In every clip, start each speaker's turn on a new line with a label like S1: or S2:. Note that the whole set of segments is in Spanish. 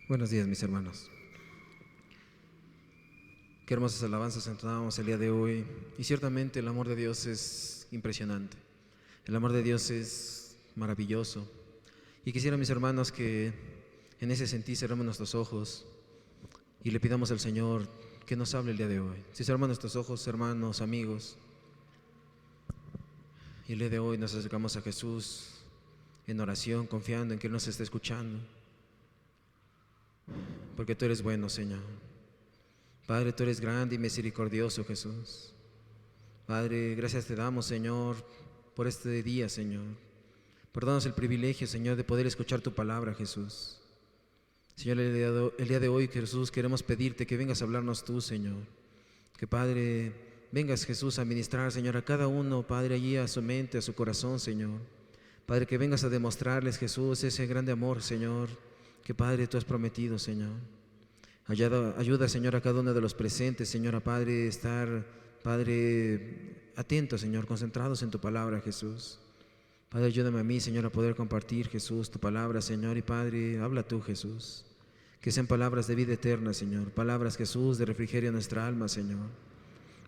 S1: Buenos días, mis hermanos. Qué hermosas alabanzas entonábamos el día de hoy. Y ciertamente el amor de Dios es impresionante. El amor de Dios es maravilloso. Y quisiera, mis hermanos, que en ese sentido cerremos nuestros ojos y le pidamos al Señor que nos hable el día de hoy. Si cerramos nuestros ojos, hermanos, amigos, y el día de hoy nos acercamos a Jesús en oración, confiando en que Él nos está escuchando. Porque tú eres bueno, Señor. Padre, tú eres grande y misericordioso, Jesús. Padre, gracias te damos, Señor, por este día, Señor. Por darnos el privilegio, Señor, de poder escuchar tu palabra, Jesús. Señor, el día de hoy, Jesús, queremos pedirte que vengas a hablarnos tú, Señor. Que, Padre, vengas, Jesús, a ministrar, Señor, a cada uno, Padre, allí a su mente, a su corazón, Señor. Padre, que vengas a demostrarles, Jesús, ese grande amor, Señor, que, Padre, tú has prometido, Señor. Ayuda, Señor, a cada uno de los presentes, Señor, a Padre, estar, Padre, atentos, Señor, concentrados en tu palabra, Jesús. Padre, ayúdame a mí, Señor, a poder compartir, Jesús, tu palabra, Señor, y Padre, habla tú, Jesús. Que sean palabras de vida eterna, Señor, palabras, Jesús, de refrigerio a nuestra alma, Señor.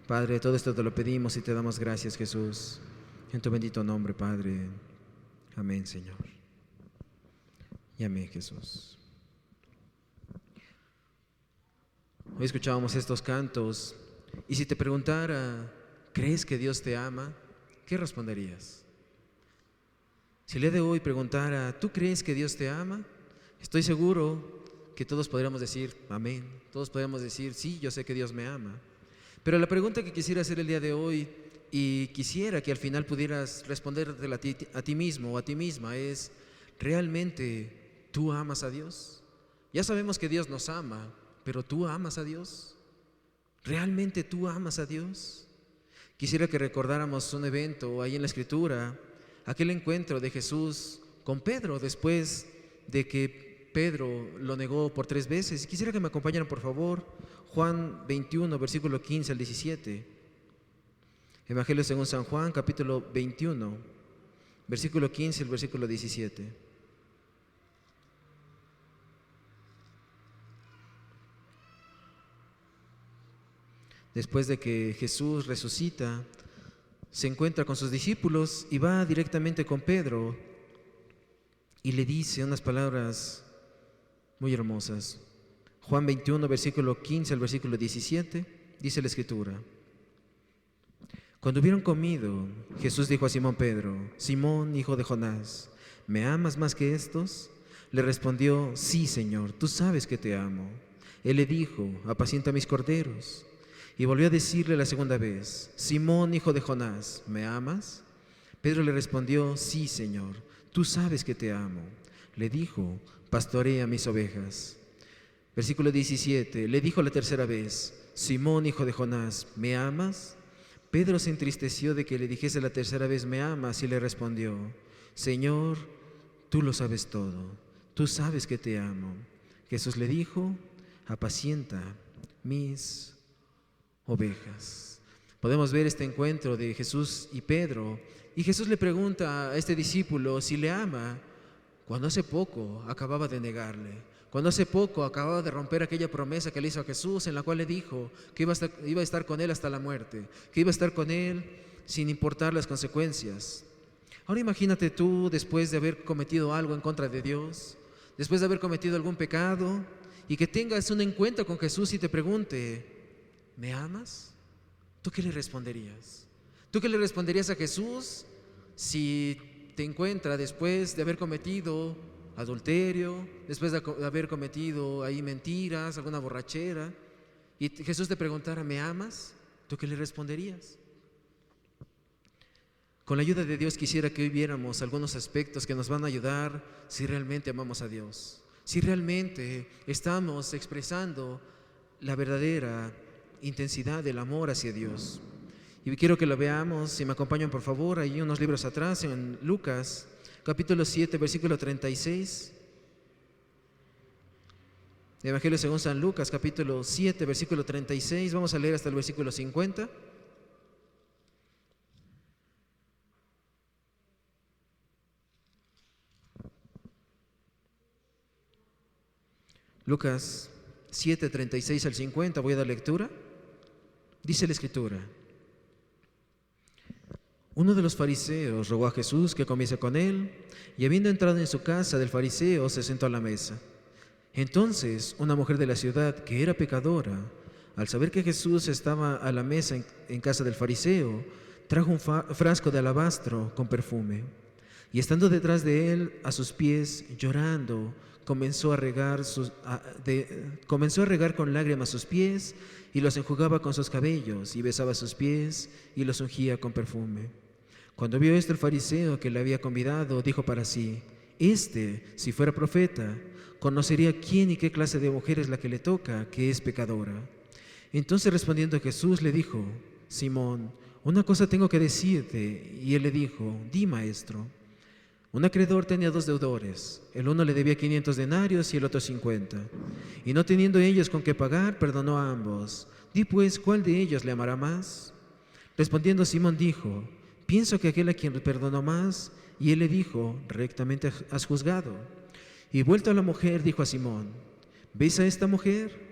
S1: Padre, todo esto te lo pedimos y te damos gracias, Jesús, en tu bendito nombre, Padre. Amén, Señor. Y amén, Jesús. Hoy escuchábamos estos cantos y si te preguntara, ¿crees que Dios te ama? ¿Qué responderías? Si el día de hoy preguntara, ¿tú crees que Dios te ama? Estoy seguro que todos podríamos decir, amén. Todos podríamos decir, sí, yo sé que Dios me ama. Pero la pregunta que quisiera hacer el día de hoy, y quisiera que al final pudieras respondértela a ti mismo o a ti misma, es, ¿realmente tú amas a Dios? Ya sabemos que Dios nos ama, pero ¿tú amas a Dios? ¿Realmente tú amas a Dios? Quisiera que recordáramos un evento ahí en la Escritura, aquel encuentro de Jesús con Pedro después de que Pedro lo negó por 3 veces. Quisiera que me acompañaran, por favor, Juan 21, versículo 15 al 17. Evangelio según San Juan, capítulo 21, versículo 15 al versículo 17. Después de que Jesús resucita, se encuentra con sus discípulos y va directamente con Pedro y le dice unas palabras muy hermosas. Juan 21, versículo 15 al versículo 17, dice la Escritura. Cuando hubieron comido, Jesús dijo a Simón Pedro, Simón, hijo de Jonás, ¿me amas más que estos? Le respondió, sí, Señor, tú sabes que te amo. Él le dijo, apacienta mis corderos. Y volvió a decirle la segunda vez, Simón, hijo de Jonás, ¿me amas? Pedro le respondió, sí, Señor, tú sabes que te amo. Le dijo, pastorea mis ovejas. Versículo 17, le dijo la tercera vez, Simón, hijo de Jonás, ¿me amas? Pedro se entristeció de que le dijese la tercera vez, ¿me amas? Y le respondió, Señor, tú lo sabes todo, tú sabes que te amo. Jesús le dijo, apacienta mis ovejas. Podemos ver este encuentro de Jesús y Pedro, y Jesús le pregunta a este discípulo si le ama, cuando hace poco acababa de negarle, cuando hace poco acababa de romper aquella promesa que le hizo a Jesús, en la cual le dijo que iba a estar con él hasta la muerte, que iba a estar con él sin importar las consecuencias. Ahora imagínate tú, después de haber cometido algo en contra de Dios, después de haber cometido algún pecado, y que tengas un encuentro con Jesús y te pregunte, ¿me amas? ¿Tú qué le responderías? ¿Tú qué le responderías a Jesús si te encuentra después de haber cometido adulterio, después de haber cometido ahí mentiras, alguna borrachera, y Jesús te preguntara, ¿me amas? ¿Tú qué le responderías? Con la ayuda de Dios quisiera que hoy viéramos algunos aspectos que nos van a ayudar si realmente amamos a Dios, si realmente estamos expresando la verdadera intensidad del amor hacia Dios. Y quiero que lo veamos, si me acompañan por favor, ahí unos libros atrás, en Lucas, capítulo 7, versículo 36. Evangelio según San Lucas, capítulo 7, versículo 36. Vamos a leer hasta el versículo 50. Lucas 7, 36 al 50, voy a dar lectura. Dice la Escritura: uno de los fariseos rogó a Jesús que comiese con él, y habiendo entrado en su casa del fariseo, se sentó a la mesa. Entonces una mujer de la ciudad, que era pecadora, al saber que Jesús estaba a la mesa en casa del fariseo, trajo un frasco de alabastro con perfume, y estando detrás de él, a sus pies, llorando, comenzó a regar con lágrimas sus pies, y los enjugaba con sus cabellos, y besaba sus pies, y los ungía con perfume. Cuando vio esto el fariseo que le había convidado, dijo para sí: si fuera profeta, conocería quién y qué clase de mujer es la que le toca, que es pecadora. Entonces respondiendo Jesús le dijo: Simón, una cosa tengo que decirte. Y él le dijo: Di, maestro. Un acreedor tenía 2 deudores. El uno le debía 500 denarios y el otro 50. Y no teniendo ellos con qué pagar, perdonó a ambos. Di pues, ¿cuál de ellos le amará más? Respondiendo Simón dijo: Pienso que aquel a quien perdonó más. Y él le dijo: Rectamente has juzgado. Y vuelto a la mujer, dijo a Simón: ¿Ves a esta mujer?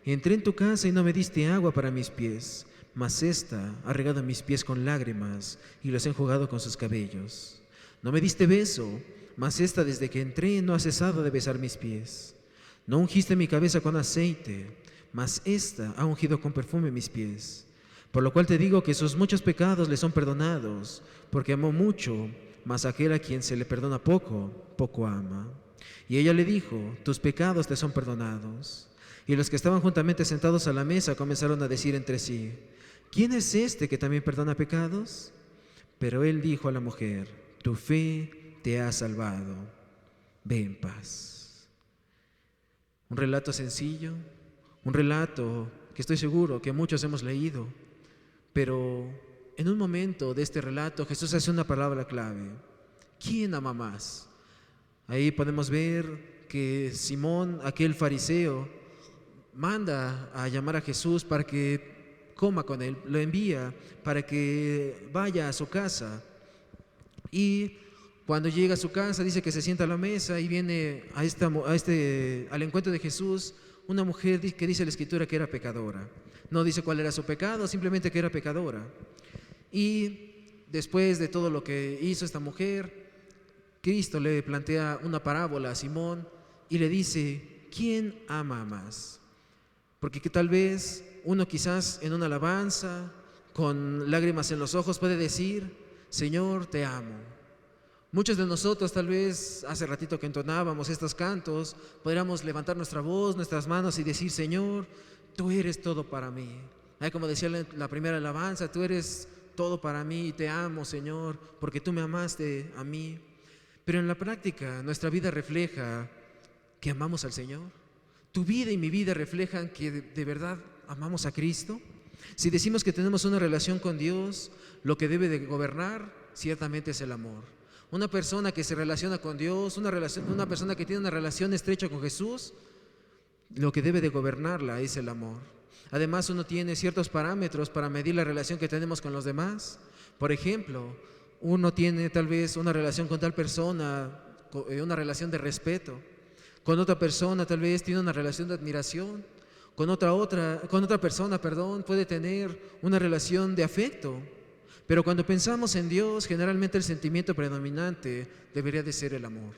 S1: Entré en tu casa y no me diste agua para mis pies, mas ésta ha regado mis pies con lágrimas y los ha enjugado con sus cabellos. No me diste beso, mas ésta desde que entré no ha cesado de besar mis pies. No ungiste mi cabeza con aceite, mas ésta ha ungido con perfume mis pies. Por lo cual te digo que sus muchos pecados le son perdonados, porque amó mucho, mas aquel a quien se le perdona poco, poco ama. Y ella le dijo: Tus pecados te son perdonados. Y los que estaban juntamente sentados a la mesa comenzaron a decir entre sí: ¿Quién es este que también perdona pecados? Pero él dijo a la mujer: Tu fe te ha salvado. Ve en paz. Un relato sencillo, un relato que estoy seguro que muchos hemos leído, pero en un momento de este relato Jesús hace una palabra clave: ¿quién ama más? Ahí podemos ver que Simón, aquel fariseo, manda a llamar a Jesús para que coma con él, lo envía para que vaya a su casa. Y cuando llega a su casa dice que se sienta a la mesa y viene al encuentro de Jesús una mujer que dice la Escritura que era pecadora. No dice cuál era su pecado, simplemente que era pecadora. Y después de todo lo que hizo esta mujer, Cristo le plantea una parábola a Simón y le dice: ¿quién ama más? Porque que tal vez uno quizás en una alabanza, con lágrimas en los ojos, puede decir: Señor, te amo. Muchos de nosotros tal vez hace ratito que entonábamos estos cantos, podríamos levantar nuestra voz, nuestras manos y decir: Señor, tú eres todo para mí. Como decía la primera alabanza: tú eres todo para mí y te amo, Señor, porque tú me amaste a mí. Pero en la práctica nuestra vida refleja que amamos al Señor. ¿Tu vida y mi vida reflejan que de verdad amamos a Cristo? Si decimos que tenemos una relación con Dios, lo que debe de gobernar ciertamente es el amor. Una persona que se relaciona con Dios, una persona que tiene una relación estrecha con Jesús, lo que debe de gobernarla es el amor. Además, uno tiene ciertos parámetros para medir la relación que tenemos con los demás. Por ejemplo, uno tiene tal vez una relación con tal persona, una relación de respeto. Con otra persona tal vez tiene una relación de admiración. Con otra persona, puede tener una relación de afecto. Pero cuando pensamos en Dios, generalmente el sentimiento predominante debería de ser el amor.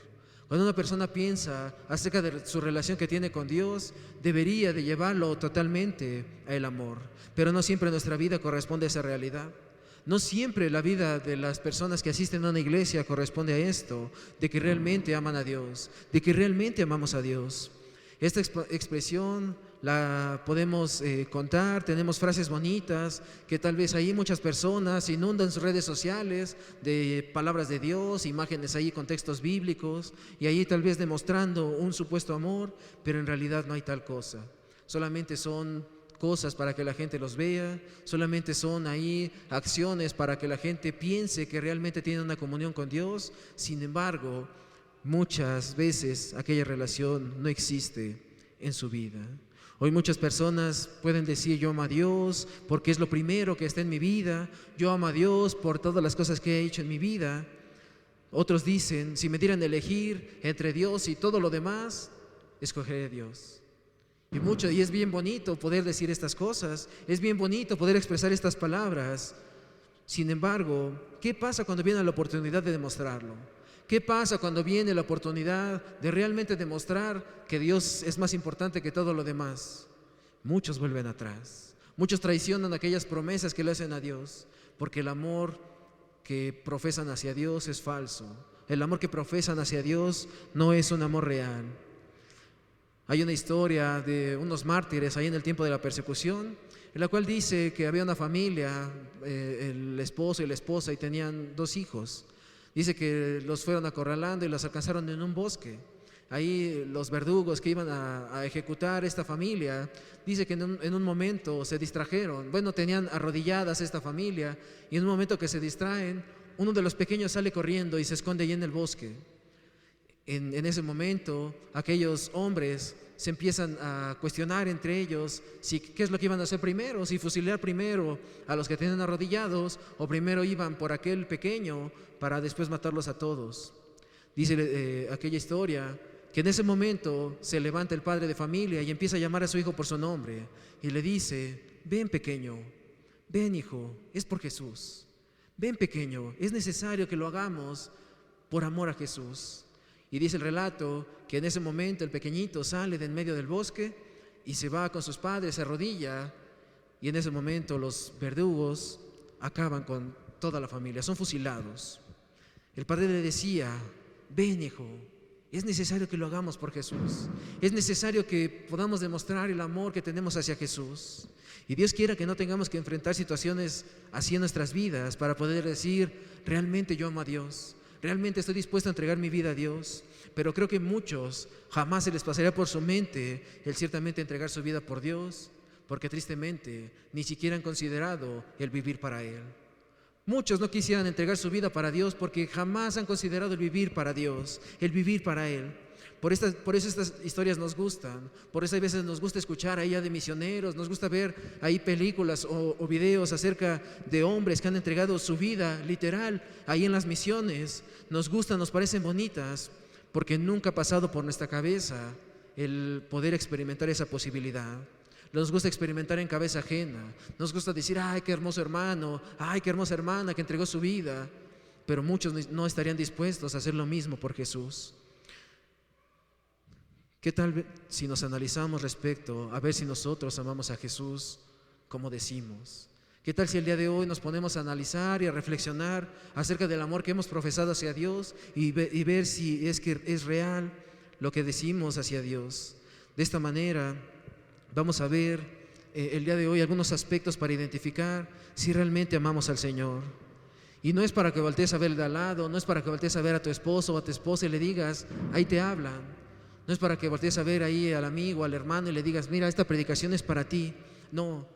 S1: Cuando una persona piensa acerca de su relación que tiene con Dios, debería de llevarlo totalmente al amor. Pero no siempre nuestra vida corresponde a esa realidad. No siempre la vida de las personas que asisten a una iglesia corresponde a esto, de que realmente aman a Dios, de que realmente amamos a Dios. Esta expresión la podemos contar, tenemos frases bonitas que tal vez ahí muchas personas inundan sus redes sociales de palabras de Dios, imágenes ahí con textos bíblicos y ahí tal vez demostrando un supuesto amor, pero en realidad no hay tal cosa. Solamente son cosas para que la gente los vea, solamente son ahí acciones para que la gente piense que realmente tiene una comunión con Dios. Sin embargo, muchas veces aquella relación no existe en su vida. Hoy muchas personas pueden decir: yo amo a Dios porque es lo primero que está en mi vida, yo amo a Dios por todas las cosas que he hecho en mi vida. Otros dicen: si me dieran a elegir entre Dios y todo lo demás, escogeré a Dios. Y es bien bonito poder decir estas cosas, es bien bonito poder expresar estas palabras. Sin embargo, ¿qué pasa cuando viene la oportunidad de demostrarlo? ¿Qué pasa cuando viene la oportunidad de realmente demostrar que Dios es más importante que todo lo demás? Muchos vuelven atrás, muchos traicionan aquellas promesas que le hacen a Dios, porque el amor que profesan hacia Dios es falso. El amor que profesan hacia Dios no es un amor real. Hay una historia de unos mártires ahí en el tiempo de la persecución, en la cual dice que había una familia, el esposo y la esposa, y tenían 2 hijos. Dice que los fueron acorralando y los alcanzaron en un bosque. Ahí los verdugos que iban a ejecutar esta familia, dice que en un momento se distrajeron. Bueno, tenían arrodilladas esta familia, y en un momento que se distraen, uno de los pequeños sale corriendo y se esconde allí en el bosque. En ese momento, aquellos hombres se empiezan a cuestionar entre ellos qué es lo que iban a hacer primero, si fusilar primero a los que tenían arrodillados, o primero iban por aquel pequeño para después matarlos a todos. Dice aquella historia que en ese momento se levanta el padre de familia y empieza a llamar a su hijo por su nombre y le dice: ven, pequeño, ven, hijo, es por Jesús. Ven, pequeño, es necesario que lo hagamos por amor a Jesús. Y dice el relato que en ese momento el pequeñito sale de en medio del bosque y se va con sus padres, se arrodilla, y en ese momento los verdugos acaban con toda la familia, son fusilados. El padre le decía: ven, hijo, es necesario que lo hagamos por Jesús. Es necesario que podamos demostrar el amor que tenemos hacia Jesús. Y Dios quiera que no tengamos que enfrentar situaciones así en nuestras vidas para poder decir: realmente yo amo a Dios, realmente estoy dispuesto a entregar mi vida a Dios. Pero creo que muchos jamás se les pasaría por su mente el ciertamente entregar su vida por Dios, porque tristemente ni siquiera han considerado el vivir para Él. Muchos no quisieran entregar su vida para Dios porque jamás han considerado el vivir para Dios, el vivir para Él. Por eso estas historias nos gustan, por eso a veces nos gusta escuchar ahí de misioneros, nos gusta ver ahí películas o videos acerca de hombres que han entregado su vida literal ahí en las misiones. Nos gustan, nos parecen bonitas, porque nunca ha pasado por nuestra cabeza el poder experimentar esa posibilidad. Nos gusta experimentar en cabeza ajena, nos gusta decir: ay, qué hermoso hermano, ay, qué hermosa hermana que entregó su vida. Pero muchos no estarían dispuestos a hacer lo mismo por Jesús. ¿Qué tal si nos analizamos respecto a ver si nosotros amamos a Jesús como decimos? ¿Qué tal si el día de hoy nos ponemos a analizar y a reflexionar acerca del amor que hemos profesado hacia Dios y ver si es real lo que decimos hacia Dios? De esta manera vamos a ver el día de hoy algunos aspectos para identificar si realmente amamos al Señor. Y no es para que voltees a ver el de al lado, no es para que voltees a ver a tu esposo o a tu esposa y le digas: ahí te hablan. No es para que voltees a ver ahí al amigo, al hermano y le digas: mira, esta predicación es para ti. No,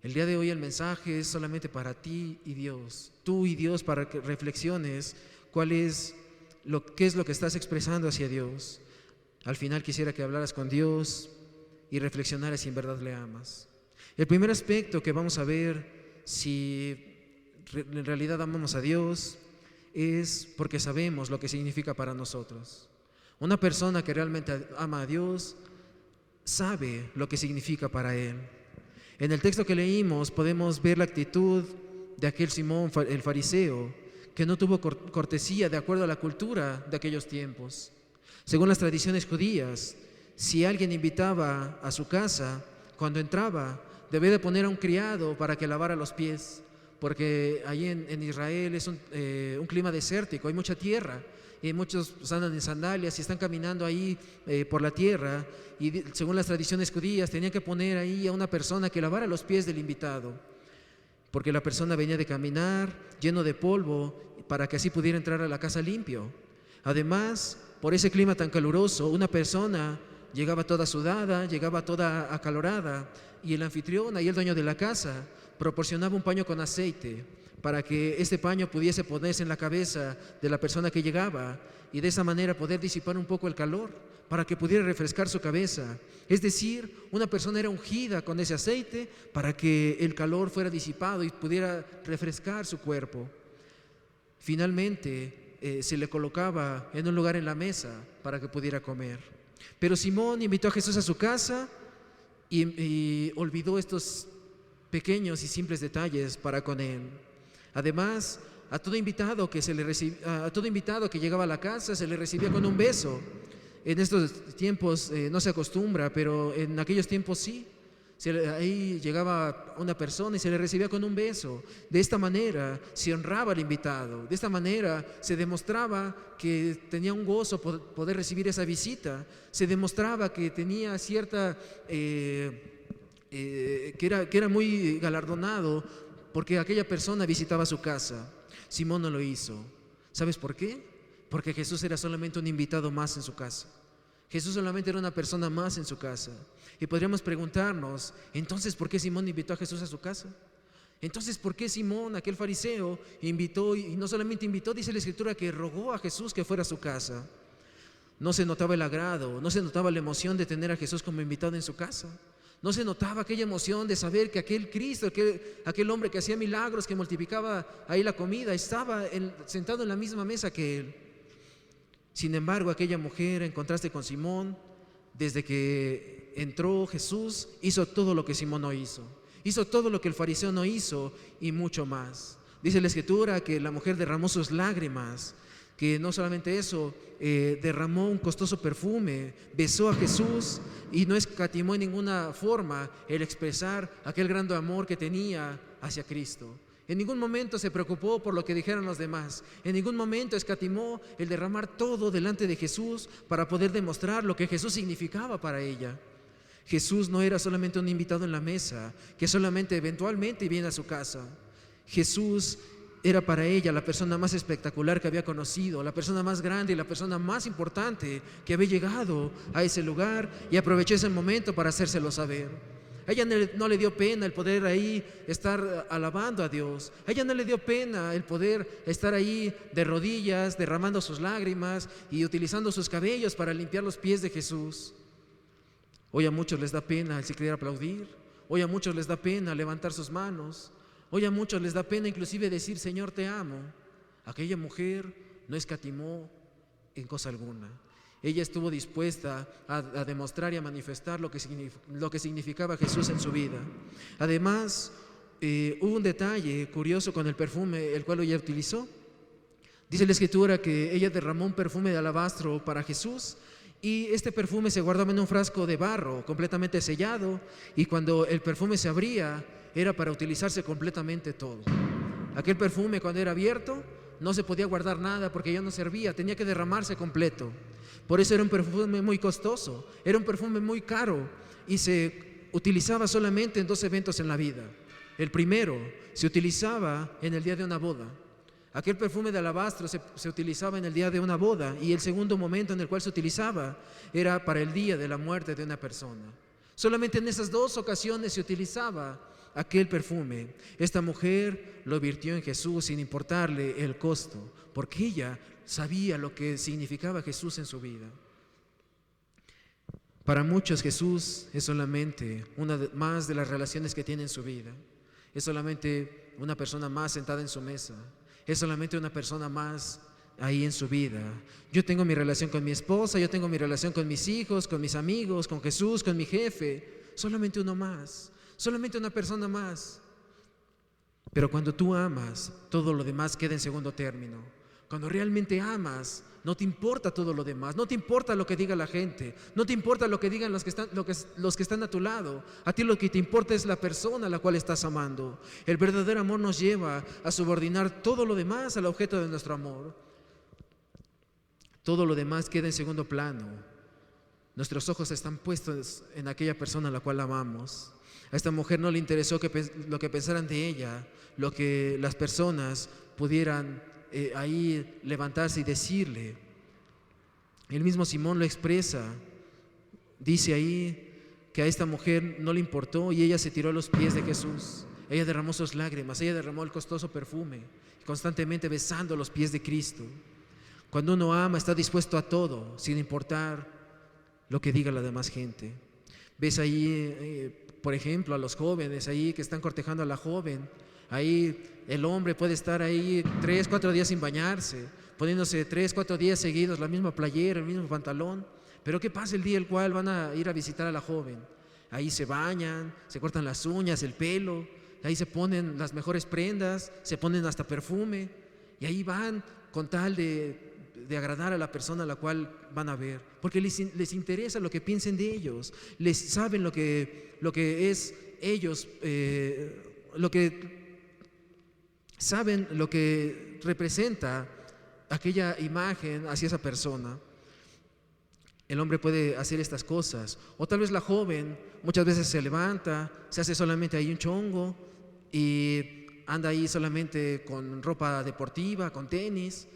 S1: el día de hoy el mensaje es solamente para ti y Dios. Tú y Dios, para que reflexiones qué es lo que estás expresando hacia Dios. Al final quisiera que hablaras con Dios y reflexionaras si en verdad le amas. El primer aspecto que vamos a ver si en realidad amamos a Dios es porque sabemos lo que significa para nosotros. Una persona que realmente ama a Dios sabe lo que significa para él. En el texto que leímos podemos ver la actitud de aquel Simón, el fariseo, que no tuvo cortesía de acuerdo a la cultura de aquellos tiempos. Según las tradiciones judías, si alguien invitaba a su casa, cuando entraba, debía de poner a un criado para que lavara los pies, porque allí en Israel es un clima desértico, hay mucha tierra, y muchos andan en sandalias y están caminando ahí por la tierra, y según las tradiciones judías tenían que poner ahí a una persona que lavara los pies del invitado, porque la persona venía de caminar lleno de polvo para que así pudiera entrar a la casa limpio. Además, por ese clima tan caluroso, una persona llegaba toda sudada, llegaba toda acalorada, y el anfitrión, ahí el dueño de la casa, proporcionaba un paño con aceite para que este paño pudiese ponerse en la cabeza de la persona que llegaba y de esa manera poder disipar un poco el calor, para que pudiera refrescar su cabeza. Es decir, una persona era ungida con ese aceite para que el calor fuera disipado y pudiera refrescar su cuerpo. Finalmente, se le colocaba en un lugar en la mesa para que pudiera comer. Pero Simón invitó a Jesús a su casa y olvidó estos pequeños y simples detalles para con él. Además, a todo invitado a todo invitado que llegaba a la casa se le recibía con un beso. En estos tiempos no se acostumbra, pero en aquellos tiempos sí. Ahí llegaba una persona y se le recibía con un beso. De esta manera se honraba al invitado. De esta manera se demostraba que tenía un gozo poder recibir esa visita. Se demostraba que tenía cierta, que era muy galardonado porque aquella persona visitaba su casa. Simón no lo hizo. ¿Sabes por qué? Porque Jesús era solamente un invitado más en su casa. Jesús solamente era una persona más en su casa. Y podríamos preguntarnos, entonces, ¿por qué Simón invitó a Jesús a su casa? Entonces, ¿por qué Simón, aquel fariseo, invitó, y no solamente invitó, dice la Escritura, que rogó a Jesús que fuera a su casa? No se notaba el agrado, no se notaba la emoción de tener a Jesús como invitado en su casa. No se notaba aquella emoción de saber que aquel Cristo, aquel hombre que hacía milagros, que multiplicaba ahí la comida, estaba sentado en la misma mesa que él. Sin embargo, aquella mujer, en contraste con Simón, desde que entró Jesús, hizo todo lo que Simón no hizo. Hizo todo lo que el fariseo no hizo y mucho más. Dice la Escritura que la mujer derramó sus lágrimas, que no solamente eso, derramó un costoso perfume, besó a Jesús y no escatimó en ninguna forma el expresar aquel gran amor que tenía hacia Cristo. En ningún momento se preocupó por lo que dijeran los demás. En ningún momento escatimó el derramar todo delante de Jesús para poder demostrar lo que Jesús significaba para ella. Jesús no era solamente un invitado en la mesa, que solamente eventualmente viene a su casa. Jesús era para ella la persona más espectacular que había conocido, la persona más grande y la persona más importante que había llegado a ese lugar, y aprovechó ese momento para hacérselo saber. A ella no le dio pena el poder ahí estar alabando a Dios. A ella no le dio pena el poder estar ahí de rodillas, derramando sus lágrimas y utilizando sus cabellos para limpiar los pies de Jesús. Hoy a muchos les da pena el siquiera aplaudir. Hoy a muchos les da pena levantar sus manos. Hoy a muchos les da pena inclusive decir, Señor, te amo. Aquella mujer no escatimó en cosa alguna. Ella estuvo dispuesta a demostrar y a manifestar lo que significaba Jesús en su vida. Además, hubo un detalle curioso con el perfume, el cual ella utilizó. Dice la Escritura que ella derramó un perfume de alabastro para Jesús, y este perfume se guardaba en un frasco de barro completamente sellado, y cuando el perfume se abría era para utilizarse completamente todo. Aquel perfume, cuando era abierto, no se podía guardar nada porque ya no servía, tenía que derramarse completo. Por eso era un perfume muy costoso, era un perfume muy caro, y se utilizaba solamente en 2 eventos en la vida. El primero se utilizaba en el día de una boda. Aquel perfume de alabastro se utilizaba en el día de una boda, y el segundo momento en el cual se utilizaba era para el día de la muerte de una persona. Solamente en esas 2 ocasiones se utilizaba aquel perfume. Esta mujer lo virtió en Jesús sin importarle el costo, porque ella sabía lo que significaba Jesús en su vida. Para muchos Jesús es solamente una más de las relaciones que tiene en su vida. Es solamente una persona más sentada en su mesa. Es solamente una persona más ahí en su vida. Yo tengo mi relación con mi esposa, yo tengo mi relación con mis hijos, con mis amigos, con Jesús, con mi jefe. Solamente uno más, solamente una persona más. Pero cuando tú amas, todo lo demás queda en segundo término. Cuando realmente amas, no te importa todo lo demás, no te importa lo que diga la gente, no te importa lo que digan los que están a tu lado. A ti lo que te importa es la persona a la cual estás amando. El verdadero amor nos lleva a subordinar todo lo demás al objeto de nuestro amor. Todo lo demás queda en segundo plano. Nuestros ojos están puestos en aquella persona a la cual amamos. A esta mujer no le interesó lo que pensaran de ella, lo que las personas pudieran ahí levantarse y decirle. El mismo Simón lo expresa. Dice ahí que a esta mujer no le importó y ella se tiró a los pies de Jesús. Ella derramó sus lágrimas, ella derramó el costoso perfume, constantemente besando los pies de Cristo. Cuando uno ama, está dispuesto a todo, sin importar lo que diga la demás gente. Ves ahí, por ejemplo, a los jóvenes ahí que están cortejando a la joven. Ahí el hombre puede estar ahí 3, 4 días sin bañarse, poniéndose 3, 4 días seguidos la misma playera, el mismo pantalón. Pero ¿qué pasa el día el cual van a ir a visitar a la joven? Ahí se bañan, se cortan las uñas, el pelo, ahí se ponen las mejores prendas, se ponen hasta perfume, y ahí van con tal de agradar a la persona a la cual van a ver, porque les interesa lo que piensen de ellos, les saben lo que es ellos, lo que saben, lo que representa aquella imagen hacia esa persona. El hombre puede hacer estas cosas, o tal vez la joven muchas veces se levanta, se hace solamente ahí un chongo y anda ahí solamente con ropa deportiva, con tenis,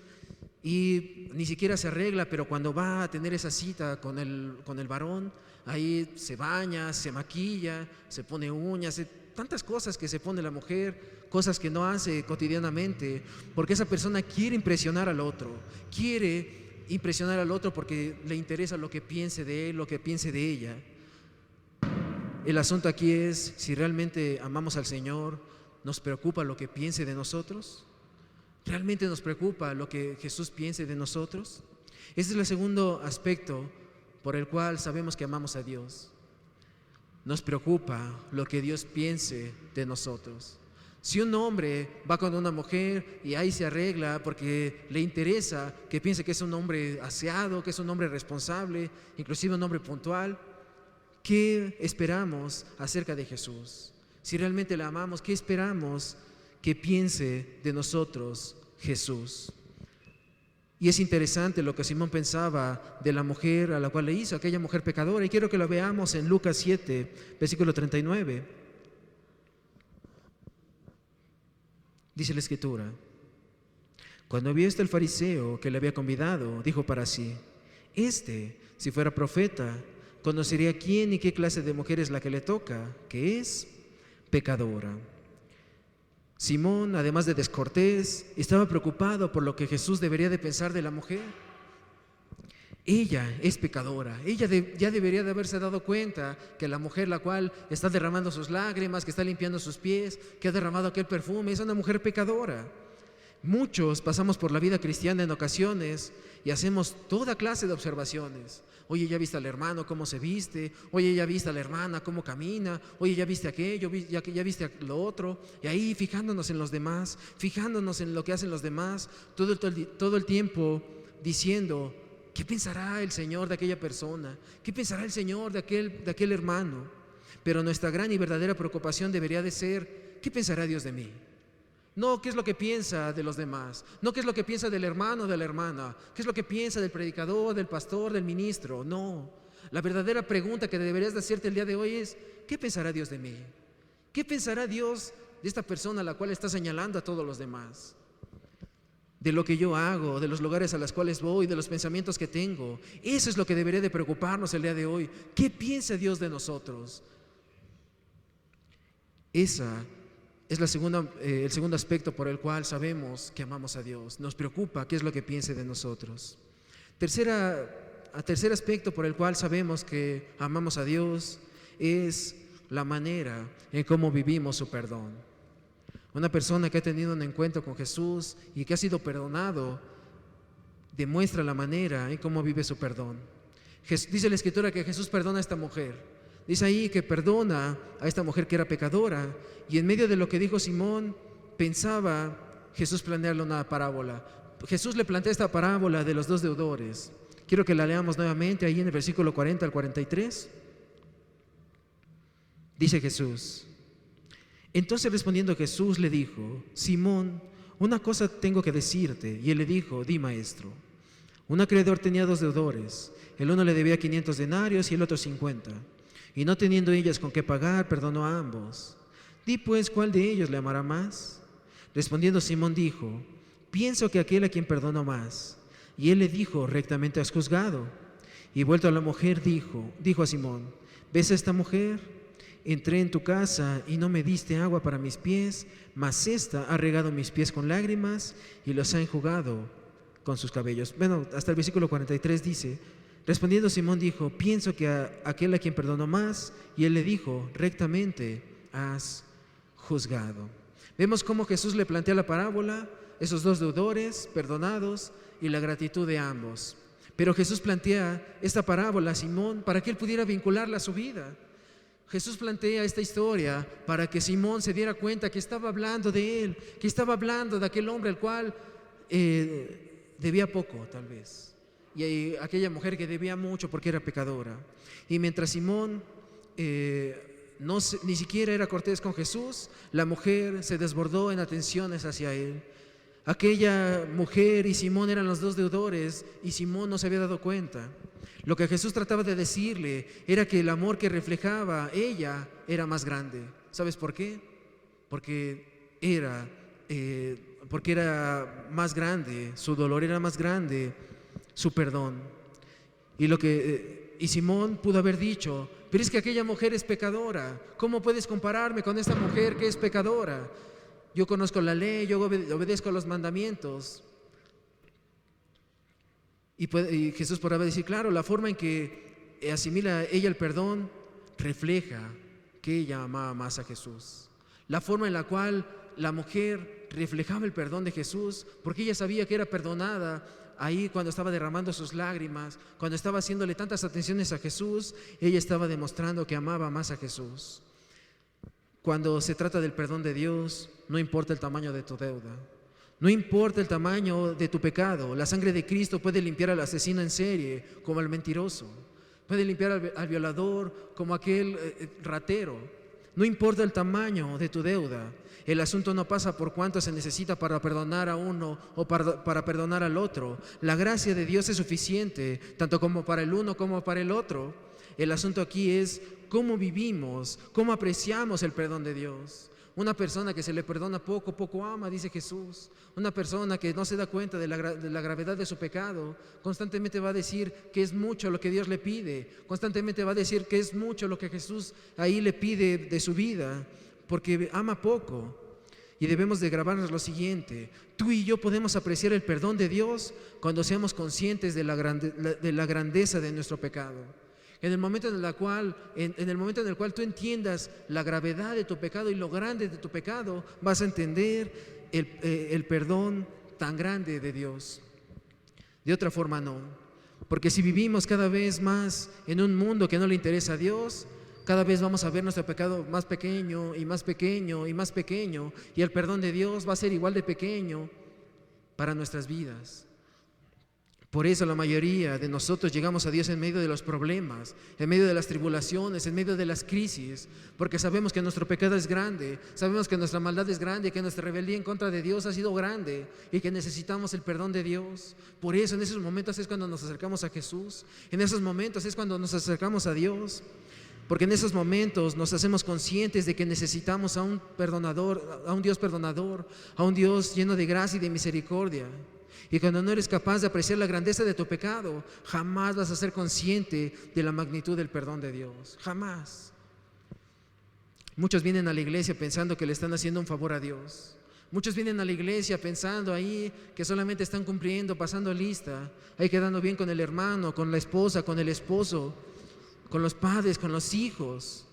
S1: y ni siquiera se arregla, pero cuando va a tener esa cita con el varón, ahí se baña, se maquilla, se pone uñas, tantas cosas que se pone la mujer, cosas que no hace cotidianamente, porque esa persona quiere impresionar al otro, porque le interesa lo que piense de él, lo que piense de ella. El asunto aquí es si realmente amamos al Señor, ¿nos preocupa lo que piense de nosotros? ¿Realmente nos preocupa lo que Jesús piense de nosotros? Este es el segundo aspecto por el cual sabemos que amamos a Dios. Nos preocupa lo que Dios piense de nosotros. Si un hombre va con una mujer y ahí se arregla porque le interesa que piense que es un hombre aseado, que es un hombre responsable, inclusive un hombre puntual, ¿qué esperamos acerca de Jesús? Si realmente le amamos, ¿qué esperamos que piense de nosotros Jesús? Y es interesante lo que Simón pensaba de la mujer a la cual le hizo, aquella mujer pecadora, y quiero que lo veamos en Lucas 7, versículo 39. Dice la Escritura: cuando vio el fariseo que le había convidado, dijo para sí: si fuera profeta, conocería quién y qué clase de mujer es la que le toca, que es pecadora. Simón, además de descortés, estaba preocupado por lo que Jesús debería de pensar de la mujer. Ella es pecadora, ella ya debería de haberse dado cuenta que la mujer la cual está derramando sus lágrimas, que está limpiando sus pies, que ha derramado aquel perfume, es una mujer pecadora. Muchos pasamos por la vida cristiana en ocasiones y hacemos toda clase de observaciones. Oye, ¿ya viste al hermano cómo se viste? Oye, ¿ya viste a la hermana cómo camina? Oye, ¿ya viste aquello? ¿Ya viste lo otro? Y ahí fijándonos en los demás, fijándonos en lo que hacen los demás, todo el tiempo diciendo: ¿qué pensará el Señor de aquella persona? ¿Qué pensará el Señor de aquel hermano? Pero nuestra gran y verdadera preocupación debería de ser: ¿qué pensará Dios de mí? No, ¿qué es lo que piensa de los demás? No, ¿qué es lo que piensa del hermano o de la hermana? ¿Qué es lo que piensa del predicador, del pastor, del ministro? No, la verdadera pregunta que deberías de hacerte el día de hoy es: ¿qué pensará Dios de mí? ¿Qué pensará Dios de esta persona a la cual está señalando a todos los demás? De lo que yo hago, de los lugares a los cuales voy, de los pensamientos que tengo. Eso es lo que debería de preocuparnos el día de hoy. ¿Qué piensa Dios de nosotros? Esa es el segundo aspecto por el cual sabemos que amamos a Dios. Nos preocupa qué es lo que piense de nosotros. Tercer aspecto por el cual sabemos que amamos a Dios es la manera en cómo vivimos su perdón. Una persona que ha tenido un encuentro con Jesús y que ha sido perdonado demuestra la manera en cómo vive su perdón. Dice la Escritura que Jesús perdona a esta mujer. Dice ahí que perdona a esta mujer que era pecadora, y en medio de lo que dijo Simón, pensaba Jesús planearle una parábola. Jesús le plantea esta parábola de los dos deudores. Quiero que la leamos nuevamente ahí en el versículo 40 al 43. Dice Jesús: entonces respondiendo Jesús le dijo: Simón, una cosa tengo que decirte. Y él le dijo: di, maestro. Un acreedor tenía dos deudores. El uno le debía 500 denarios y el otro 50. Y no teniendo ellas con qué pagar, perdonó a ambos. Di pues, ¿cuál de ellos le amará más? Respondiendo Simón dijo: pienso que aquel a quien perdonó más. Y él le dijo: rectamente has juzgado. Y vuelto a la mujer dijo a Simón: ¿ves a esta mujer? Entré en tu casa y no me diste agua para mis pies, mas ésta ha regado mis pies con lágrimas y los ha enjugado con sus cabellos. Bueno, hasta el versículo 43 dice: respondiendo Simón dijo: pienso que aquel a quien perdonó más. Y él le dijo: rectamente has juzgado. Vemos cómo Jesús le plantea la parábola, esos dos deudores perdonados y la gratitud de ambos. Pero Jesús plantea esta parábola a Simón para que él pudiera vincularla a su vida. Jesús plantea esta historia para que Simón se diera cuenta que estaba hablando de él, que estaba hablando de aquel hombre al cual debía poco, tal vez, y aquella mujer que debía mucho porque era pecadora. Y mientras Simón ni siquiera era cortés con Jesús, la mujer se desbordó en atenciones hacia él. Aquella mujer y Simón eran los dos deudores y Simón no se había dado cuenta. Lo que Jesús trataba de decirle era que el amor que reflejaba ella era más grande. ¿Sabes por qué? Porque era más grande, su dolor era más grande, su perdón. Y Simón pudo haber dicho: pero es que aquella mujer es pecadora. ¿Cómo puedes compararme con esta mujer que es pecadora? Yo conozco la ley, yo obedezco los mandamientos. Y Jesús podrá decir: claro, la forma en que asimila ella el perdón refleja que ella amaba más a Jesús. La forma en la cual la mujer reflejaba el perdón de Jesús, porque ella sabía que era perdonada ahí cuando estaba derramando sus lágrimas, cuando estaba haciéndole tantas atenciones a Jesús, ella estaba demostrando que amaba más a Jesús. Cuando se trata del perdón de Dios, no importa el tamaño de tu deuda, no importa el tamaño de tu pecado. La sangre de Cristo puede limpiar al asesino en serie como al mentiroso, puede limpiar al violador como aquel ratero. No importa el tamaño de tu deuda. El asunto no pasa por cuánto se necesita para perdonar a uno o para perdonar al otro. La gracia de Dios es suficiente, tanto como para el uno como para el otro. El asunto aquí es cómo vivimos, cómo apreciamos el perdón de Dios. Una persona que se le perdona poco, poco ama, dice Jesús. Una persona que no se da cuenta de la gravedad de su pecado, constantemente va a decir que es mucho lo que Dios le pide. Constantemente va a decir que es mucho lo que Jesús ahí le pide de su vida, porque ama poco. Y debemos de grabarnos lo siguiente: tú y yo podemos apreciar el perdón de Dios cuando seamos conscientes de la grandeza de nuestro pecado. En el momento en el cual tú entiendas la gravedad de tu pecado y lo grande de tu pecado, vas a entender el perdón tan grande de Dios. De otra forma no, porque si vivimos cada vez más en un mundo que no le interesa a Dios, cada vez vamos a ver nuestro pecado más pequeño y más pequeño y más pequeño, y el perdón de Dios va a ser igual de pequeño para nuestras vidas. Por eso la mayoría de nosotros llegamos a Dios en medio de los problemas, en medio de las tribulaciones, en medio de las crisis, porque sabemos que nuestro pecado es grande, sabemos que nuestra maldad es grande, que nuestra rebeldía en contra de Dios ha sido grande y que necesitamos el perdón de Dios. Por eso en esos momentos es cuando nos acercamos a Jesús, en esos momentos es cuando nos acercamos a Dios, porque en esos momentos nos hacemos conscientes de que necesitamos a un perdonador, a un Dios perdonador, a un Dios lleno de gracia y de misericordia. Y cuando no eres capaz de apreciar la grandeza de tu pecado, jamás vas a ser consciente de la magnitud del perdón de Dios. Jamás. Muchos vienen a la iglesia pensando que le están haciendo un favor a Dios. Muchos vienen a la iglesia pensando ahí que solamente están cumpliendo, pasando lista, ahí quedando bien con el hermano, con la esposa, con el esposo, con los padres, con los hijos.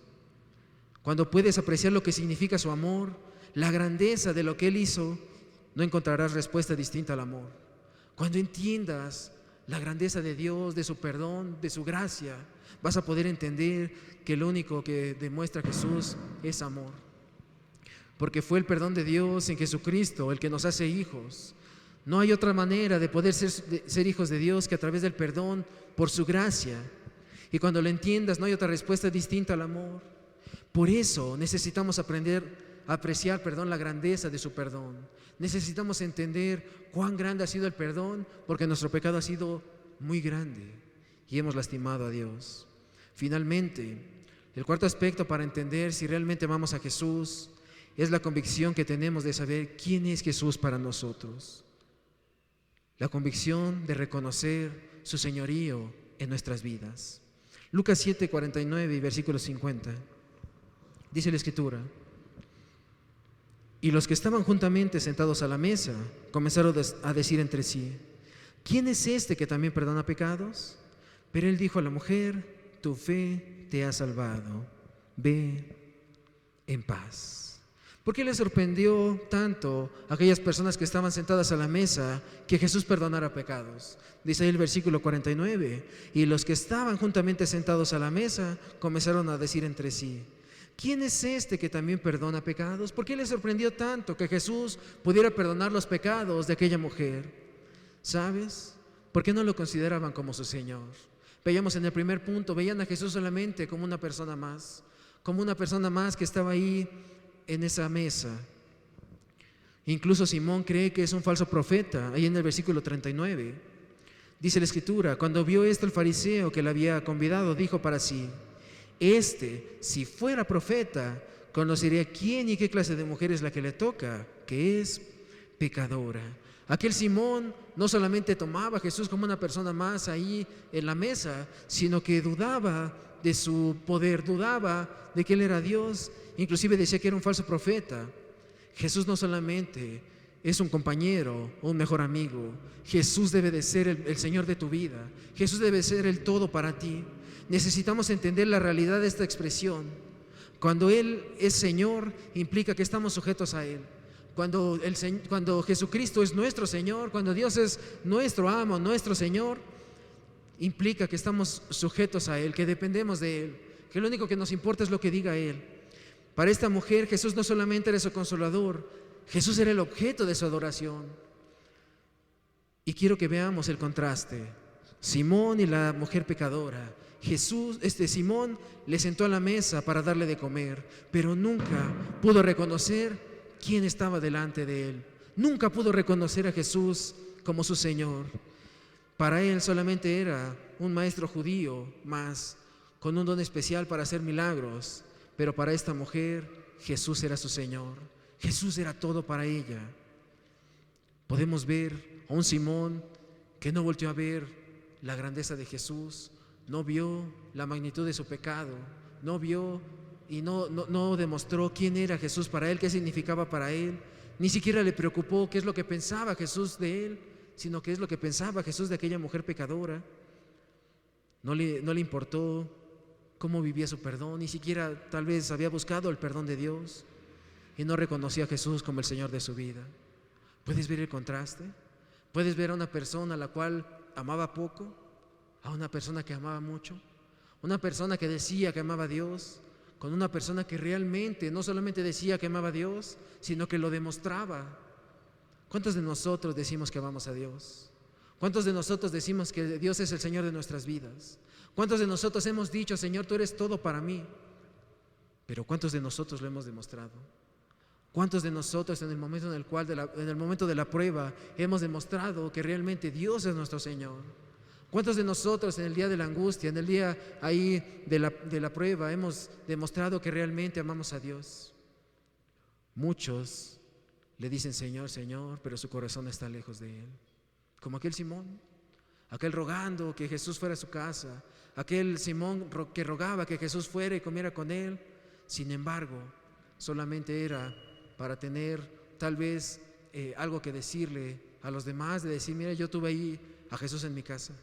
S1: Cuando puedes apreciar lo que significa su amor, la grandeza de lo que Él hizo, no encontrarás respuesta distinta al amor. Cuando entiendas la grandeza de Dios, de su perdón, de su gracia, vas a poder entender que lo único que demuestra Jesús es amor. Porque fue el perdón de Dios en Jesucristo el que nos hace hijos. No hay otra manera de poder ser hijos de Dios que a través del perdón por su gracia. Y cuando lo entiendas, no hay otra respuesta distinta al amor. Por eso necesitamos aprender a apreciar, la grandeza de su perdón. Necesitamos entender cuán grande ha sido el perdón, porque nuestro pecado ha sido muy grande y hemos lastimado a Dios. Finalmente, el cuarto aspecto para entender si realmente amamos a Jesús es la convicción que tenemos de saber quién es Jesús para nosotros. La convicción de reconocer su señorío en nuestras vidas. Lucas 7, 49 y versículo 50. Dice la Escritura: y los que estaban juntamente sentados a la mesa comenzaron a decir entre sí: ¿quién es este que también perdona pecados? Pero él dijo a la mujer: tu fe te ha salvado, ve en paz. ¿Por qué le sorprendió tanto a aquellas personas que estaban sentadas a la mesa que Jesús perdonara pecados? Dice ahí el versículo 49, y los que estaban juntamente sentados a la mesa comenzaron a decir entre sí: ¿quién es este que también perdona pecados? ¿Por qué le sorprendió tanto que Jesús pudiera perdonar los pecados de aquella mujer? ¿Sabes? ¿Por qué no lo consideraban como su Señor? Veíamos en el primer punto, veían a Jesús solamente como una persona más que estaba ahí en esa mesa. Incluso Simón cree que es un falso profeta. Ahí en el versículo 39 dice la Escritura: cuando vio esto el fariseo que le había convidado, dijo para sí: si fuera profeta, conocería quién y qué clase de mujer es la que le toca, que es pecadora. Aquel Simón no solamente tomaba a Jesús como una persona más ahí en la mesa, sino que dudaba de su poder, dudaba de que Él era Dios, inclusive decía que era un falso profeta. Jesús no solamente es un compañero o un mejor amigo, Jesús debe de ser el Señor de tu vida, Jesús debe ser el todo para ti. Necesitamos entender la realidad de esta expresión. Cuando Él es Señor, implica que estamos sujetos a Él. Cuando Jesucristo es nuestro Señor, cuando Dios es nuestro amo, nuestro Señor, implica que estamos sujetos a Él, que dependemos de Él, que lo único que nos importa es lo que diga Él. Para esta mujer, Jesús no solamente era su consolador, Jesús era el objeto de su adoración. Y quiero que veamos el contraste. Simón y la mujer pecadora. Simón le sentó a la mesa para darle de comer, pero nunca pudo reconocer quién estaba delante de él. Nunca pudo reconocer a Jesús como su Señor. Para él solamente era un maestro judío más, con un don especial para hacer milagros. Pero para esta mujer, Jesús era su Señor. Jesús era todo para ella. Podemos ver a un Simón que no volteó a ver la grandeza de Jesús, no vio la magnitud de su pecado, no vio y no demostró quién era Jesús para él, qué significaba para él. Ni siquiera le preocupó qué es lo que pensaba Jesús de él, sino qué es lo que pensaba Jesús de aquella mujer pecadora. No le importó cómo vivía su perdón, ni siquiera tal vez había buscado el perdón de Dios y no reconocía a Jesús como el Señor de su vida. ¿Puedes ver el contraste? ¿Puedes ver a una persona a la cual amaba poco, a una persona que amaba mucho, una persona que decía que amaba a Dios, con una persona que realmente no solamente decía que amaba a Dios, sino que lo demostraba? ¿Cuántos de nosotros decimos que amamos a Dios? ¿Cuántos de nosotros decimos que Dios es el Señor de nuestras vidas? ¿Cuántos de nosotros hemos dicho: Señor, tú eres todo para mí? Pero ¿cuántos de nosotros lo hemos demostrado? ¿Cuántos de nosotros en el momento en el momento de la prueba hemos demostrado que realmente Dios es nuestro Señor? ¿Cuántos de nosotros en el día de la angustia, en el día ahí de la prueba, hemos demostrado que realmente amamos a Dios? Muchos le dicen Señor, Señor, pero su corazón está lejos de Él. Como aquel Simón, aquel rogando que Jesús fuera a su casa, aquel Simón que rogaba que Jesús fuera y comiera con él. Sin embargo, solamente era para tener tal vez algo que decirle a los demás, de decir: mira, yo tuve ahí a Jesús en mi casa,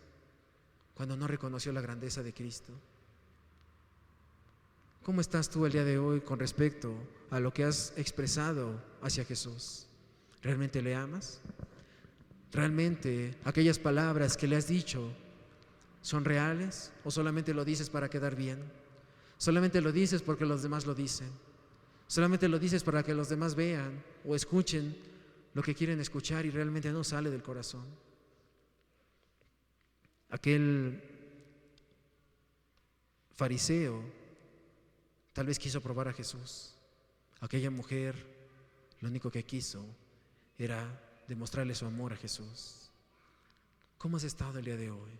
S1: cuando no reconoció la grandeza de Cristo. ¿Cómo estás tú el día de hoy con respecto a lo que has expresado hacia Jesús? ¿Realmente le amas? ¿Realmente aquellas palabras que le has dicho son reales o solamente lo dices para quedar bien? ¿Solamente lo dices porque los demás lo dicen? ¿Solamente lo dices para que los demás vean o escuchen lo que quieren escuchar y realmente no sale del corazón? Aquel fariseo tal vez quiso probar a Jesús. Aquella mujer lo único que quiso era demostrarle su amor a Jesús. ¿Cómo has estado el día de hoy?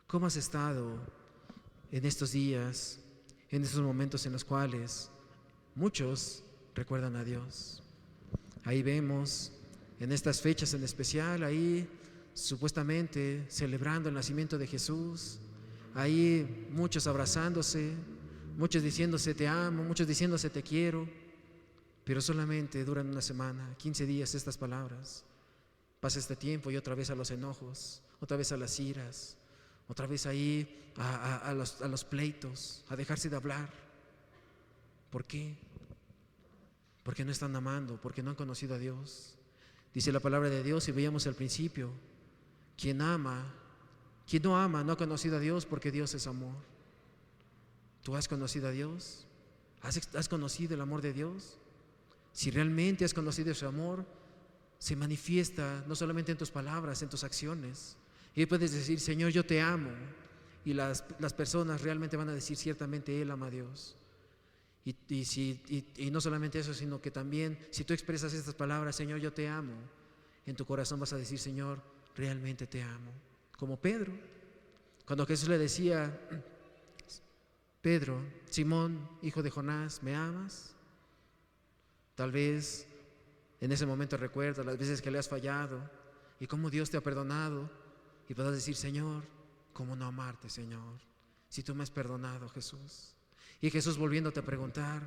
S1: ¿Cómo has estado en estos días, en estos momentos en los cuales muchos recuerdan a Dios? Ahí vemos en estas fechas en especial, ahí supuestamente celebrando el nacimiento de Jesús, ahí muchos abrazándose, muchos diciéndose te amo, muchos diciéndose te quiero, pero solamente duran una semana, 15 días estas palabras. Pasa este tiempo y otra vez a los enojos, otra vez a las iras, otra vez ahí a los pleitos, a dejarse de hablar. ¿Por qué? porque no están amando, porque no han conocido a Dios. Dice la palabra de Dios, y veíamos al principio, quien no ama no ha conocido a Dios, porque Dios es amor. ¿Tú has conocido a Dios? ¿Has conocido el amor de Dios? Si realmente has conocido ese amor, se manifiesta no solamente en tus palabras, en tus acciones. Y puedes decir, Señor, yo te amo. Y las personas realmente van a decir, ciertamente Él ama a Dios. Y no solamente eso, sino que también, si tú expresas estas palabras, Señor, yo te amo, en tu corazón vas a decir, Señor, realmente te amo. Como Pedro, cuando Jesús le decía, Pedro, Simón, hijo de Jonás, ¿me amas? Tal vez en ese momento recuerdas las veces que le has fallado y cómo Dios te ha perdonado, y puedas decir, Señor, ¿cómo no amarte, Señor? Si tú me has perdonado, Jesús. Y Jesús volviéndote a preguntar,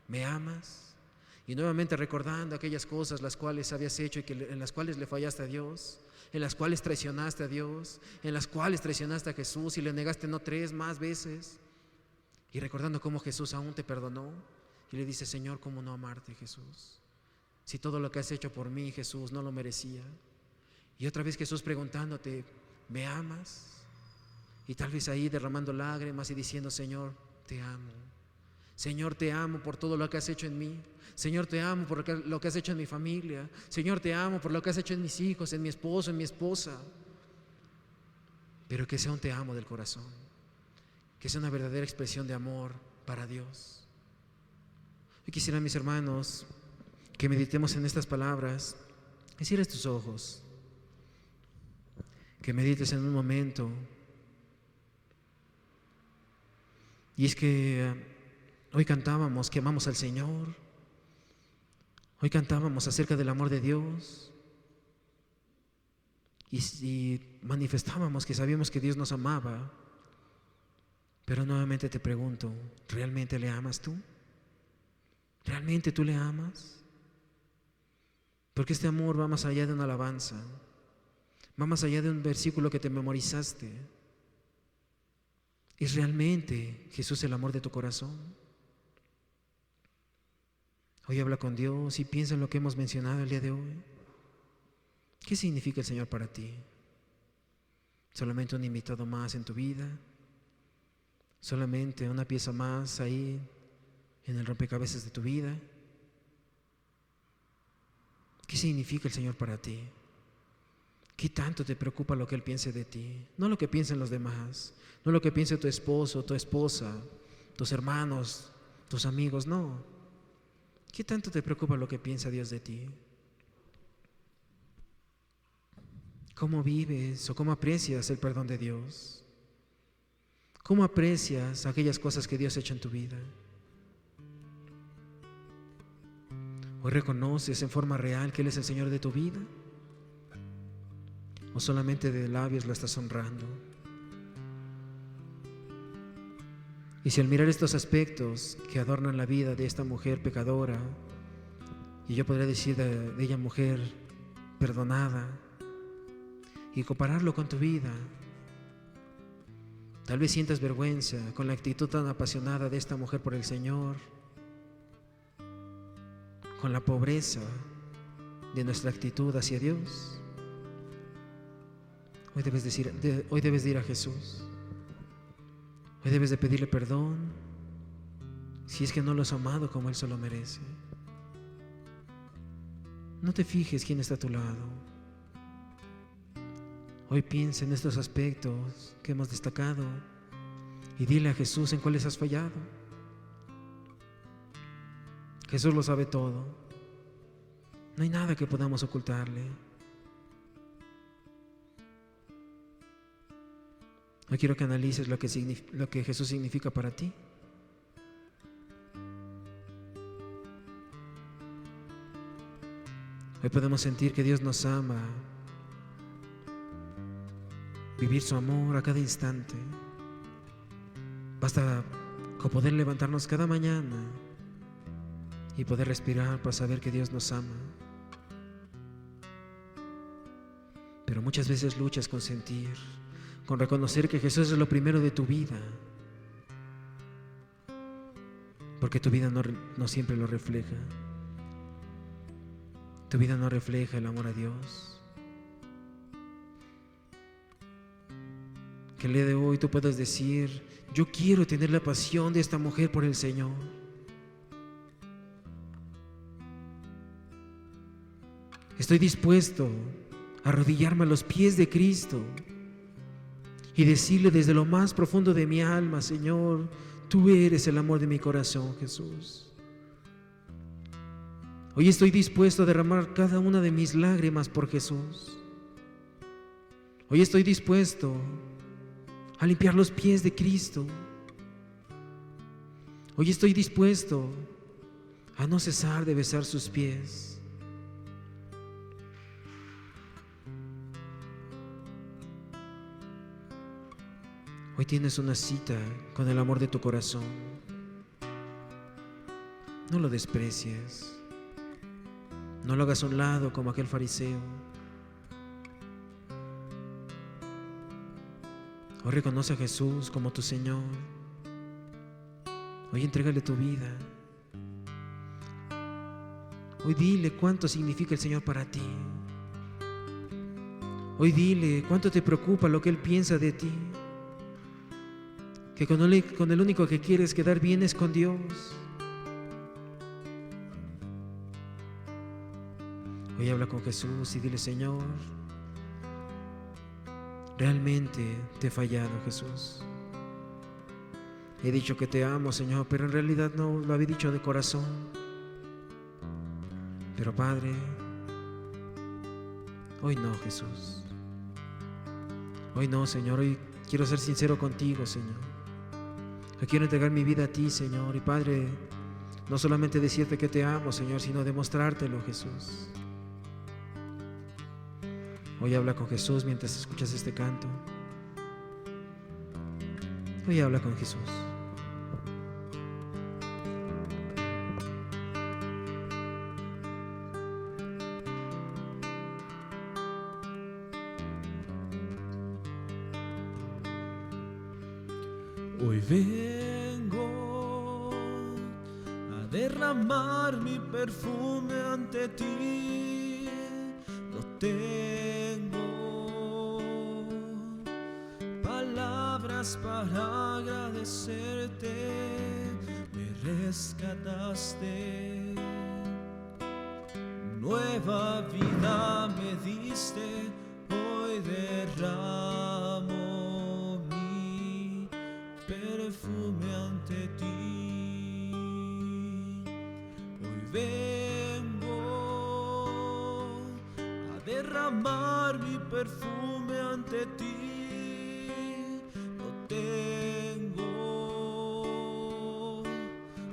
S1: ¿me amas? Y nuevamente recordando aquellas cosas las cuales habías hecho y en las cuales le fallaste a Dios, en las cuales traicionaste a Dios, en las cuales traicionaste a Jesús y le negaste no 3 más veces. Y recordando cómo Jesús aún te perdonó, y le dice, Señor, ¿cómo no amarte, Jesús? Si todo lo que has hecho por mí, Jesús, no lo merecía. Y otra vez Jesús preguntándote, ¿me amas? Y tal vez ahí derramando lágrimas y diciendo, Señor, te amo. Señor, te amo por todo lo que has hecho en mí. Señor, te amo por lo que has hecho en mi familia. Señor, te amo por lo que has hecho en mis hijos, en mi esposo, en mi esposa. Pero que sea un te amo del corazón, que sea una verdadera expresión de amor para Dios. Yo quisiera, mis hermanos, que meditemos en estas palabras, que cierres tus ojos, que medites en un momento. Y es que hoy cantábamos que amamos al Señor, hoy cantábamos acerca del amor de Dios y manifestábamos que sabíamos que Dios nos amaba. Pero nuevamente te pregunto, ¿realmente le amas tú? ¿Realmente tú le amas? Porque este amor va más allá de una alabanza, va más allá de un versículo que te memorizaste. ¿Es realmente Jesús el amor de tu corazón? Hoy habla con Dios y piensa en lo que hemos mencionado el día de hoy. ¿Qué significa el Señor para ti? ¿Solamente un invitado más en tu vida? ¿Solamente una pieza más ahí en el rompecabezas de tu vida? ¿Qué significa el Señor para ti? ¿Qué tanto te preocupa lo que Él piense de ti? No lo que piensen los demás, no lo que piense tu esposo, tu esposa, tus hermanos, tus amigos, no. ¿Qué tanto te preocupa lo que piensa Dios de ti? ¿Cómo vives o cómo aprecias el perdón de Dios? ¿Cómo aprecias aquellas cosas que Dios ha hecho en tu vida? ¿Hoy reconoces en forma real que Él es el Señor de tu vida? ¿O solamente de labios lo estás honrando? Y si al mirar estos aspectos que adornan la vida de esta mujer pecadora, y yo podría decir de ella mujer perdonada, y compararlo con tu vida, tal vez sientas vergüenza con la actitud tan apasionada de esta mujer por el Señor, con la pobreza de nuestra actitud hacia Dios. Hoy debes de ir a Jesús. Hoy debes de pedirle perdón si es que no lo has amado como Él se lo merece. No te fijes quién está a tu lado. Hoy piensa en estos aspectos que hemos destacado y dile a Jesús en cuáles has fallado. Jesús lo sabe todo. No hay nada que podamos ocultarle. Hoy quiero que analices lo que Jesús significa para ti. Hoy podemos sentir que Dios nos ama, vivir su amor a cada instante. Basta con poder levantarnos cada mañana y poder respirar para saber que Dios nos ama. Pero muchas veces luchas con sentir, con reconocer que Jesús es lo primero de tu vida, porque tu vida no siempre lo refleja. Tu vida no refleja el amor a Dios. Que el día de hoy tú puedas decir: yo quiero tener la pasión de esta mujer por el Señor. Estoy dispuesto a arrodillarme a los pies de Cristo y decirle desde lo más profundo de mi alma: Señor, tú eres el amor de mi corazón, Jesús. Hoy estoy dispuesto a derramar cada una de mis lágrimas por Jesús. Hoy estoy dispuesto a limpiar los pies de Cristo. Hoy estoy dispuesto a no cesar de besar sus pies. Hoy tienes una cita con el amor de tu corazón. No lo desprecies. No lo hagas a un lado como aquel fariseo. Hoy reconoce a Jesús como tu Señor. Hoy entrégale tu vida. Hoy dile cuánto significa el Señor para ti. Hoy dile cuánto te preocupa lo que Él piensa de ti. Que con el único que quieres quedar bien es con Dios. Hoy habla con Jesús y dile: Señor, realmente te he fallado, Jesús. He dicho que te amo, Señor, pero en realidad no lo había dicho de corazón. Pero Padre, hoy no, Jesús. Hoy no, Señor. Hoy quiero ser sincero contigo, Señor. Hoy quiero entregar mi vida a ti, Señor. Y Padre, no solamente decirte que te amo, Señor, sino demostrártelo, Jesús. Hoy habla con Jesús mientras escuchas este canto. Hoy habla con Jesús.
S2: Hoy vengo a derramar mi perfume ante ti. No tengo palabras para agradecerte. Me rescataste, nueva vida me diste. Hoy derramo mi perfume ante ti. Hoy vengo a derramar mi perfume ante ti. No tengo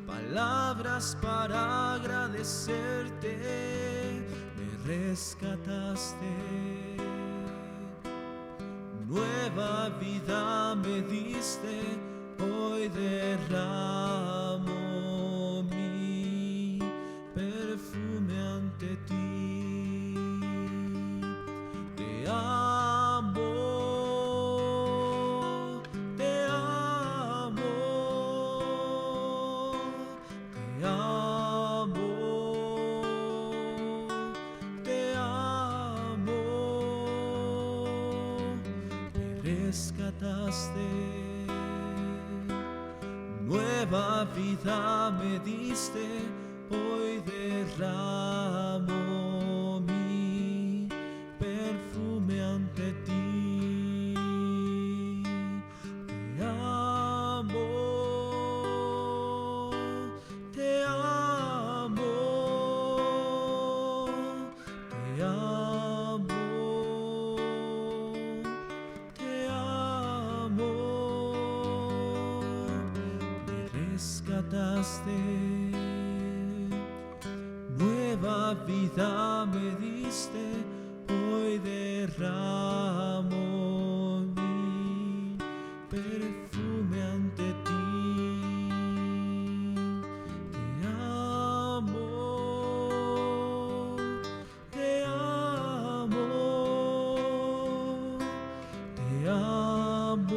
S2: palabras para agradecerte. Me rescataste, nueva vida me diste. Hoy derramo mi perfume ante ti. Te amo, te amo, te amo, te amo. Me rescataste, nueva vida me diste. Hoy derramo mi perfume ante ti. Te amo, te amo, te amo, te amo. Me rescataste, nueva vida me diste. Hoy derramo mi perfume ante ti. Te amo, te amo, te amo,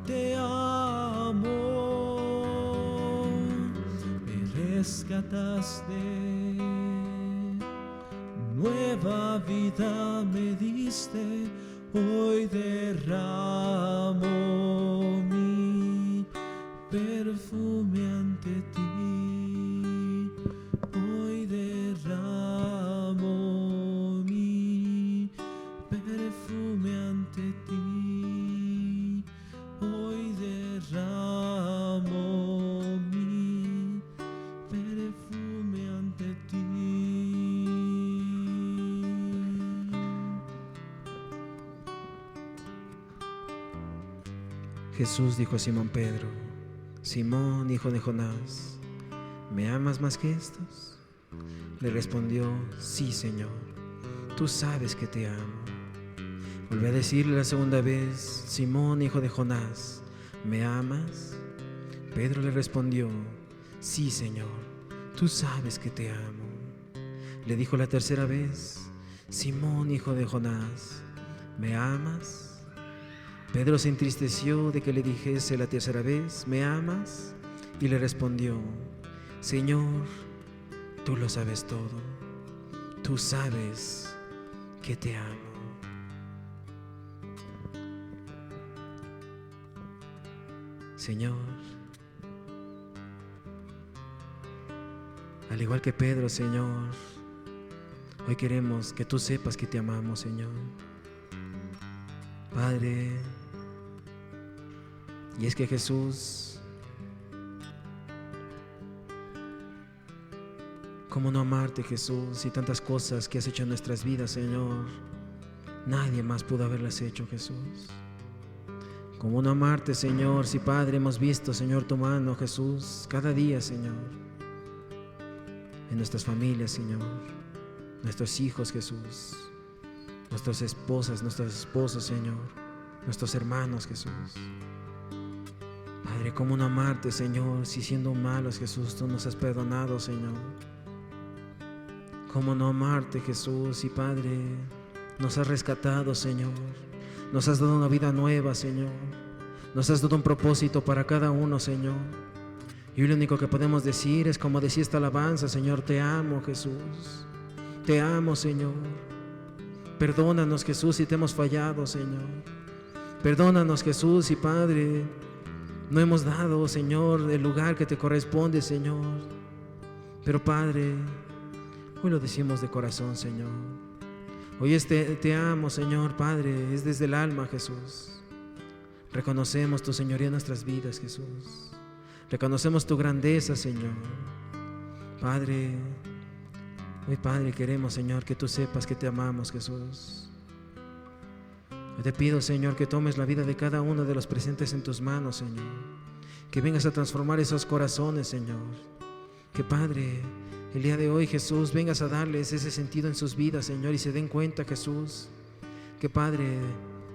S2: te amo. Me rescataste, rescataste, nueva vida me diste, hoy derramo mi perfume ante ti, hoy derramo mi perfume ante ti, hoy derramo mi perfume ante ti.
S1: Jesús dijo a Simón Pedro: Simón, hijo de Jonás, ¿me amas más que estos? Le respondió: sí, Señor, tú sabes que te amo. Volvió a decirle la segunda vez: Simón, hijo de Jonás, ¿me amas? Pedro le respondió: sí, Señor, tú sabes que te amo. Le dijo la tercera vez: Simón, hijo de Jonás, ¿me amas? Pedro se entristeció de que le dijese la tercera vez: ¿me amas? Y le respondió: Señor, tú lo sabes todo, tú sabes que te amo. Señor, al igual que Pedro, Señor, hoy queremos que tú sepas que te amamos, Señor. Padre, y es que Jesús, ¿cómo no amarte, Jesús? Y tantas cosas que has hecho en nuestras vidas, Señor, nadie más pudo haberlas hecho, Jesús. ¿Cómo no amarte, Señor? Si, Padre, hemos visto, Señor, tu mano, Jesús, cada día, Señor, en nuestras familias, Señor, nuestros hijos, Jesús, nuestras esposas, nuestros esposos, Señor, nuestros hermanos, Jesús. Padre, ¿cómo no amarte, Señor? Si siendo malos, Jesús, tú nos has perdonado, Señor. ¿Cómo no amarte, Jesús? Y Padre, nos has rescatado, Señor. Nos has dado una vida nueva, Señor. Nos has dado un propósito para cada uno, Señor. Y lo único que podemos decir es como decía esta alabanza: Señor, te amo, Jesús. Te amo, Señor. Perdónanos, Jesús, si te hemos fallado, Señor. Perdónanos, Jesús, y Padre, no hemos dado, Señor, el lugar que te corresponde, Señor. Pero, Padre, hoy lo decimos de corazón, Señor. Hoy te amo, Señor, Padre, es desde el alma, Jesús. Reconocemos tu señoría en nuestras vidas, Jesús. Reconocemos tu grandeza, Señor. Padre, hoy, Padre, queremos, Señor, que tú sepas que te amamos, Jesús. Hoy te pido, Señor, que tomes la vida de cada uno de los presentes en tus manos, Señor. Que vengas a transformar esos corazones, Señor. Que, Padre, el día de hoy, Jesús, vengas a darles ese sentido en sus vidas, Señor, y se den cuenta, Jesús, que, Padre,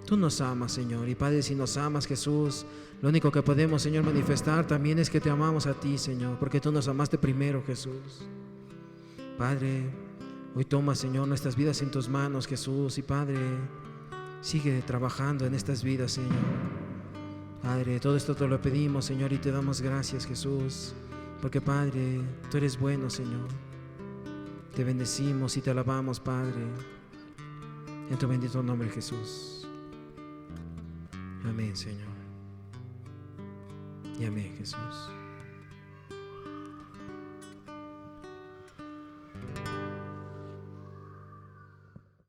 S1: tú nos amas, Señor. Y, Padre, si nos amas, Jesús, lo único que podemos, Señor, manifestar también es que te amamos a ti, Señor, porque tú nos amaste primero, Jesús. Padre, hoy toma, Señor, nuestras vidas en tus manos, Jesús, y, Padre, sigue trabajando en estas vidas, Señor. Padre, todo esto te lo pedimos, Señor, y te damos gracias, Jesús, porque, Padre, tú eres bueno, Señor. Te bendecimos y te alabamos, Padre, en tu bendito nombre, Jesús. Amén, Señor. Y amén, Jesús.